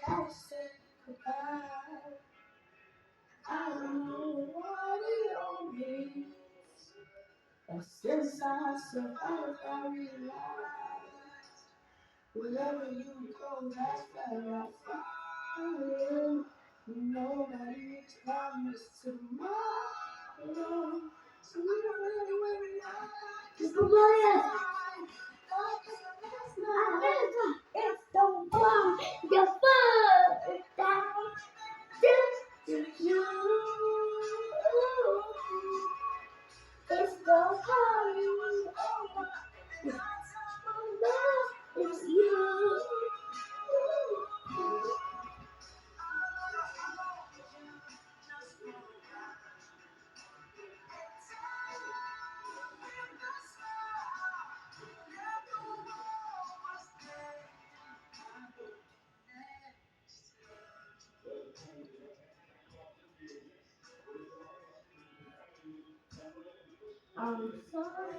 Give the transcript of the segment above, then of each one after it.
gotta say goodbye. I don't know what it all means, but since I survived, I realized wherever you go, that's where I'll follow. Nobody promised tomorrow, so we don't really worry about it. It's the last night. It's the one you put down. Just you. It's the party over. It's love. It's you. I'm sorry,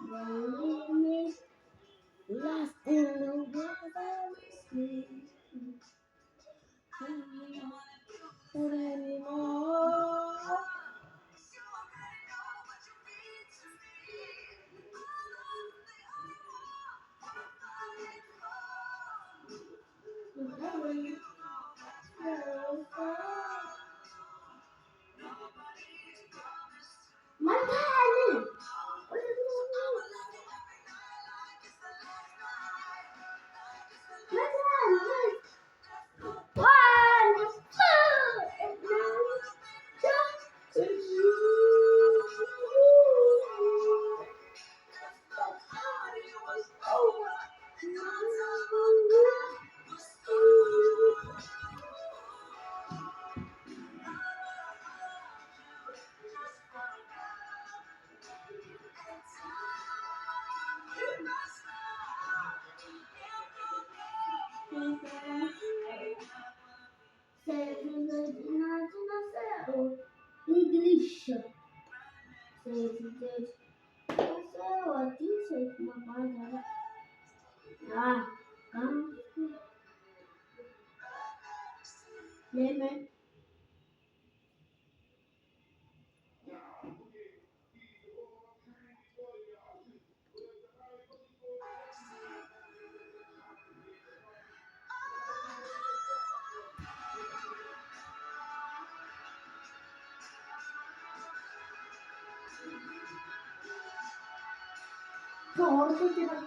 lonely, lost in the wilderness. Not anymore. Whenever you go, my darling. What is my darling? One, two, and now just you. The party was over. English. What do you say to my father? Ah, come. Lemon. Porto de la